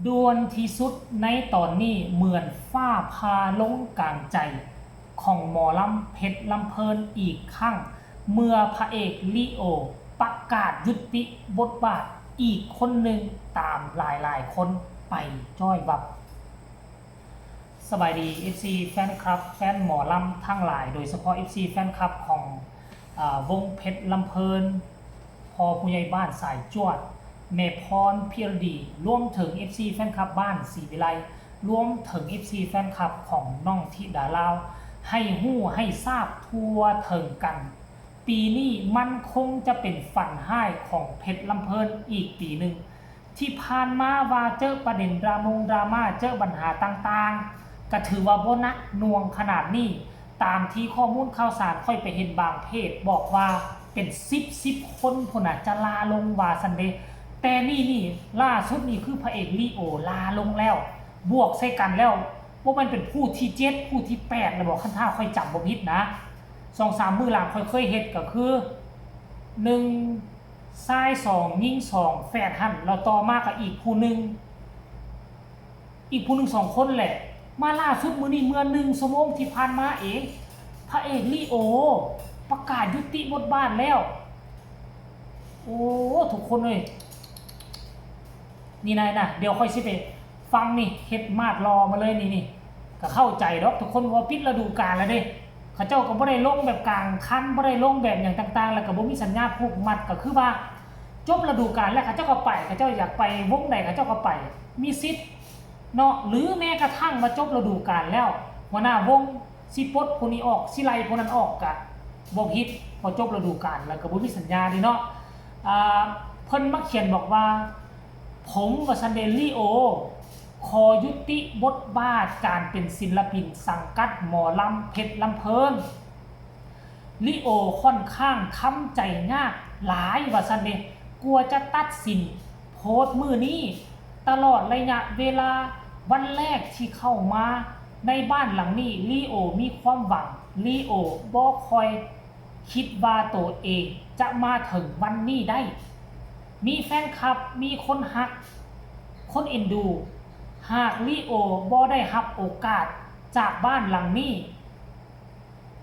ดวนที่สุดในตอนนี้เหมือนฟ้าพาลงกลางใจของหมอลำเพชรลำเพลินอีกครั้งเมื่อพระเอกลีโอประกาศยุติบทบาทอีกคนหนึ่งตามหลายๆคนไปจ้อยวับสบายดี FC แฟนคลับแฟนหมอลำทั้งหลายโดยเฉพาะ FC แฟนคลับของวงเพชรลำเพลินพอผู้ใหญ่บ้านสายจวดเมพรพิรดีรวมถึง FC แฟนคลับบ้านศรีวิไลรวมถึง FC แฟนคลับของน้องธิดาลาวให้หู้ให้ทราบทั่วถึงกันปีนี้มันคงจะเป็นฝันห้ายของเพชรลำเพลินอีกปีหนึ่งที่ผ่านมาว่าเจอประเด็นดราม่าเจอปัญหาต่างๆก็ถือว่าโบนักน่วงขนาดนี้ตามที่ข้อมูลข่าวสารค่อยไปเห็นบางเพจบอกว่าเป็น10คนคนอาจจะลาลงว่าซันเดย์แต่นี่ล่าสุดนี่คือพระเอกลีโอลาลงแล้วบวกใส่กันแล้วว่ามันเป็นผู้ที่7ผู้ที่8แล้วบอกขั้นท่าค่อยจำบ่ผิดนะ2-3มื้อหลังค่อยเฮ็ดก็คือ1ชาย2หญิง2แฝดหั่นแล้วต่อมาก็อีกผู้หนึง2คนแหละมาล่าสุดมื้อนี้เมื่อ1ชั่วโมงที่ผ่านมาเองพระเอกลีโอประกาศยุติบทบาทแล้วโอ้ทุกคนเลยนี่นายนะเดี๋ยวค่อยสิไปฟังนี่เฮ็ดมาดรอมาเลยนี่ก็เข้าใจดอกทุกคนว่าปิดฤดูกาลแล้วเด้เขาเจ้าก็บ่ได้ลงแบบกลางคันบ่ได้ลงแบบอย่างต่างๆแล้วก็บ่มีสัญญาผูกมัดก็คือว่าจบฤดูกาลแล้วเขาเจ้าก็ไปเขาเจ้าอยากไปวงใดเขาเจ้าก็ไปมีสิทธิ์เนาะหรือแม้กระทั่งมาจบฤดูกาลแล้วหัวหน้าวงสิปลดคนนี้ออกสิไล่คนนั้นออกก็บ่ผิดพอจบฤดูกาลแล้วก็บ่มีสัญญาดิเนาะเพิ่นมาเขียนบอกว่าผมกับซันเดลลีโอขอยุติบทบาทการเป็นศิลปินสังกัดหมอลำเพชรลำเพลินลีโอค่อนข้างทำใจยากหลายว่าซันเดกลัวจะตัดสินโพสต์มือนี้ตลอดระยะเวลาวันแรกที่เข้ามาในบ้านหลังนี้ลีโอมีความหวังลีโอบ่คอยคิดว่าตัวเองจะมาถึงวันนี้ได้มีแฟนคลับมีคนฮักคนเอ็นดูหากลีโอบ่ได้รับโอกาสจากบ้านหลังนี้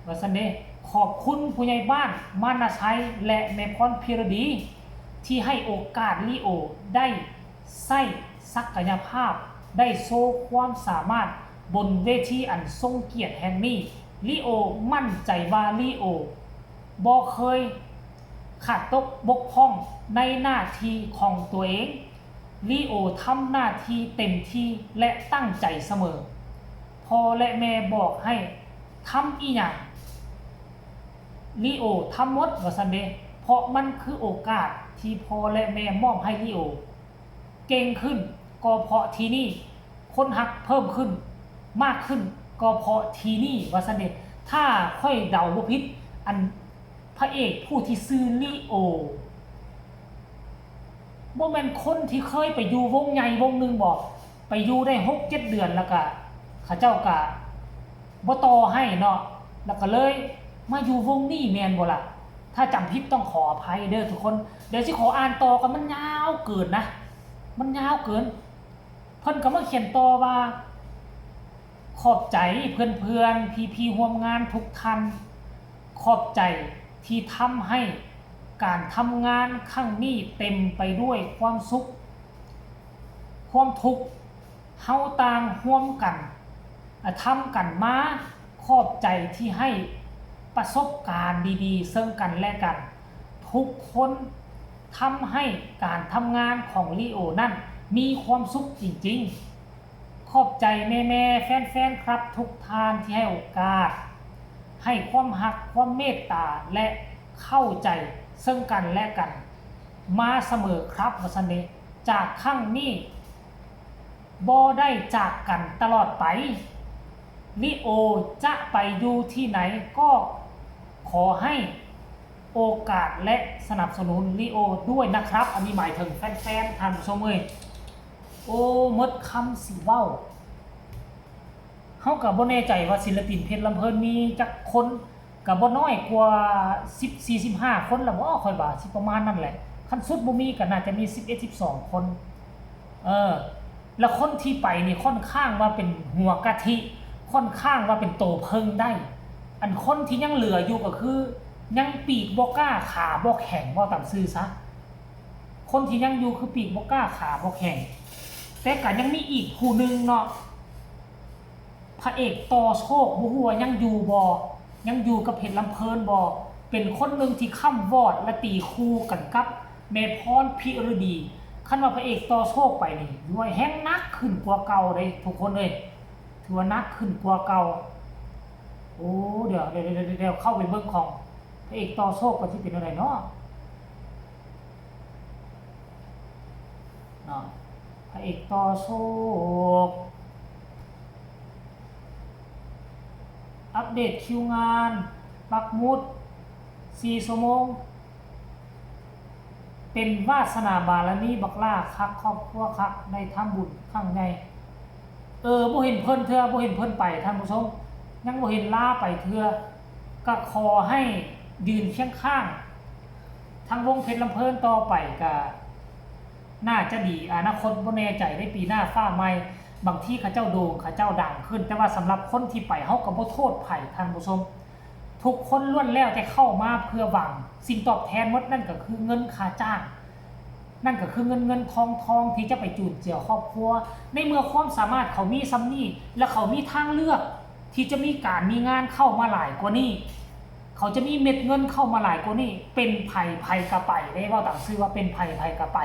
ว่าซั่นเด้ขอบคุณผู้ใหญ่บ้านมานะชัยและแม่พรพิรดีที่ให้โอกาสลีโอได้ใช้ศักยภาพได้โชว์ความสามารถบนเวทีอันทรงเกียรติแห่งนี้ลีโอมั่นใจว่าลีโอบ่เคยขาดตกบกพร่องในหน้าที่ของตัวเองลีโอทำหน้าที่เต็มที่และตั้งใจเสมอพ่อและแม่บอกให้ทำอีหยังลีโอทำหมดว่าซั่นเด้เพราะมันคือโอกาสที่พ่อและแม่มอบให้ลีโอเก่งขึ้นก็เพราะที่นี่คนฮักเพิ่มขึ้นมากขึ้นก็เพราะที่นี่ว่าซั่นเด้ถ้าค่อยเดาบ่ผิดอันพระเอกผู้ที่ชื่อลีโอบ่แม่นคนที่เคยไปอยู่วงใหญ่วงหนึ่งบอกไปอยู่ได้6-7 เดือนแล้วก็เขาเจ้าก็บ่ต่อให้เนาะแล้วก็เลยมาอยู่วงนี้แม่นบ่ล่ะถ้าจำผิดต้องขออภัยเด้อทุกคนเดี๋ยวสิขออ่านต่อกันมันยาวเกินนะมันยาวเกินเพิ่นก็มาเขียนต่อว่าขอบใจเพื่อนๆพี่ๆร่วมงานทุกท่านขอบใจที่ทำให้การทำงานครั้งนี้เต็มไปด้วยความสุขความทุกข์เฮาต่างร่วมกันทำกันมาขอบใจที่ให้ประสบการณ์ดีๆซึ่งกันและกันทุกคนทำให้การทำงานของลีโอนั้นมีความสุขจริงๆขอบใจแม่ๆแฟนๆครับทุกท่านที่ให้โอกาสให้ความรักความเมตตาและเข้าใจซึ่งกันและกันมาเสมอครับว่าซั่นเด้จากครั้งนี้บ่ได้จากกันตลอดไปลีโอจะไปอยู่ที่ไหนก็ขอให้โอกาสและสนับสนุนลีโอด้วยนะครับอันนี้หมายถึงแฟนๆท่านผู้ชมเอ้ยโอ้หมดคำสิเว้าเฮาก็บ่แน่ใจว่าศิลปินเพชรลำเพลินมีจักคนก็บ่น้อยกว่า10-15 คนล่ะบ่ค่อยว่าสิประมาณนั้นแหละคันสุดบ่มีก็น่าจะมี11-12 คน แล้วคนที่ไปนี่ค่อนข้างว่าเป็นหัวกะทิค่อนข้างว่าเป็นโตเพิงได้อันคนที่ยังเหลืออยู่ก็คือยังปีกบ่กล้าขาบ่แข็งบ่ตามซื่อซะคนที่ยังอยู่คือปีกบ่กล้าขาบ่แข็งแต่ก็ยังมีอีกผู้นึงเนาะพระเอกต่อโชคบ่ฮู้ว่ายังอยู่บ่ยังอยู่กับเพชรลำเพลินบ่เป็นคนนึงที่ค้ำวอดและตีคู่กันกับแม่พรพิรดีคันว่าพระเอกต่อโชคไปนี่ด้วยแฮงนักขึ้นกว่าเก่าเด้ทุกคนเอ้ยถือว่านักขึ้นกว่าเก่าโอ้เดี๋ยวเข้าไปเบิ่งของพระเอกต่อโชคก็สิเป็นอะไรเนาะพระเอกต่อโชคอัปเดตคิวงานปักหมุด4 ชั่วโมงเป็นวาสนาบารมีบักล่าคักครอบครัวคักในทำบุญครั้งใหญ่บ่เห็นเพิ่นเทื่อบ่เห็นเพิ่นไปท่านผู้ชมยังบ่เห็นลาไปเทื่อก็ขอให้ยืนเคียงข้างทางวงเพชรลำเพลินต่อไปก็น่าจะดีอนาคตบ่แน่ใจได้ปีหน้าฟ้าใหม่บางที่เขาเจ้าโด่งเขาเจ้าดังขึ้นแต่ว่าสำหรับคนที่ไปเฮาก็บ่โทษไผท่านผู้ชมทุกคนล้วนแล้วแต่เข้ามาเพื่อหวังสิ่งตอบแทนหมดนั่นก็คือเงินค่าจ้างนั่นก็คือเงินทองที่จะไปจูนเจือครอบครัวในเมื่อความสามารถเขามีซ้ำนี่และเขามีทางเลือกที่จะมีการมีงานเข้ามาหลายกว่านี้เขาจะมีเม็ดเงินเข้ามาหลายกว่านี้เป็นไผ่กระไปได้ว่าต่างชื่อว่าเป็นไผ่กระไป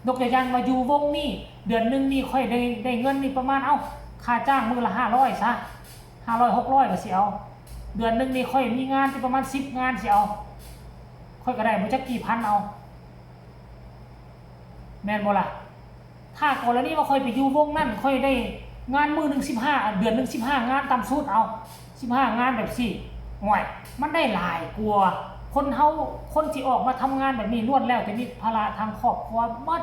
ยกตัวอย่างมาอยู่วงนี้เดือนนึงนี่ค่อยได้เงินนี่ประมาณค่าจ้างมื้อละ500ซะ500 600ก็สิเอาเดือนนึงนี่ค่อยมีงานที่ประมาณ10 งานสิเอาค่อยก็ได้บ่จักกี่พันเอาแม่นบ่ล่ะถ้ากรณีว่าค่อยไปอยู่วงนั้นค่อยได้งานมื้อนึง15เดือนนึง15 งานตามสูตรเอา15 งานแบบสิห่วยมันได้หลายกว่าคนที่ออกมาทำงานแบบนี้ล้วนแล้วแต่มีภาระทางครอบครัวหมด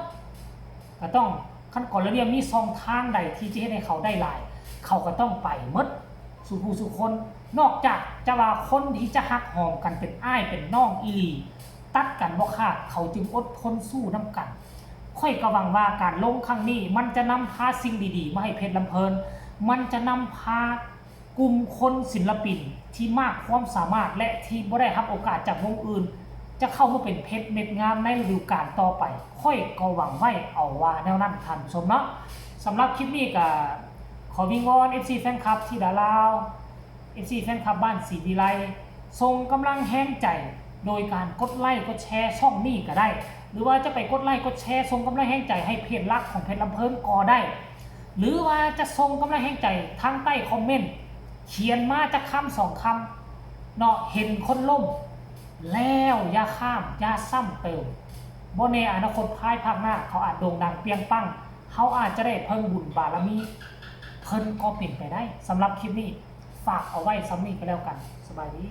ก็ต้องคันกรณีมี2 ทางใดที่จะเฮ็ดให้เขาได้หลายเขาก็ต้องไปหมดสู่ผู้สู่คนนอกจากจะว่าคนที่จะฮักหอมกันเป็นอ้ายเป็นน้องอีหลีตัดกันบ่ขาดเขาจึงอดทนสู้นำกันค่อยก็หวังว่าการลงครั้งนี้มันจะนำพาสิ่งดีๆมาให้เพชรลำเพลินมันจะนำพากลุ่มคนศิลปินที่มากความสามารถและที่บ่ได้รับโอกาสจากวงอื่นจะเข้ามาเป็นเพชรเม็ดงามในฤดูกาลต่อไปค่อยก็หวังไว้เอาว่าแนวนั้นท่านผู้ชมเนาะสำหรับคลิปนี้ก็ขอวิงวอน FC แฟนคลับที่ดาลาว FC แฟนคลับบ้านศรีวิไลส่งกำลังแห้งใจโดยการกดไลค์กดแชร์ช่องนี้ก็ได้หรือว่าจะไปกดไลค์กดแชร์ส่งกำลังแห้งใจให้เพจหลักของเพชรลำเพลินก็ได้หรือว่าจะส่งกำลังแห้งใจทางใต้คอมเมนต์เขียนมาจะคำ2 คำเนาะเห็นคนล่มแล้วอย่าข้ามอย่าซ้ำเติมบ่แน่อนาคตภายภาคหน้าเขาอาจโด่งดังเปรียงปังเขาอาจจะได้เพิ่งบุญบารมีเพิ่นก็เปลี่ยนไปได้สำหรับคลิปนี้ฝากเอาไว้ซ้ำนี้ก็แล้วกันสบายดี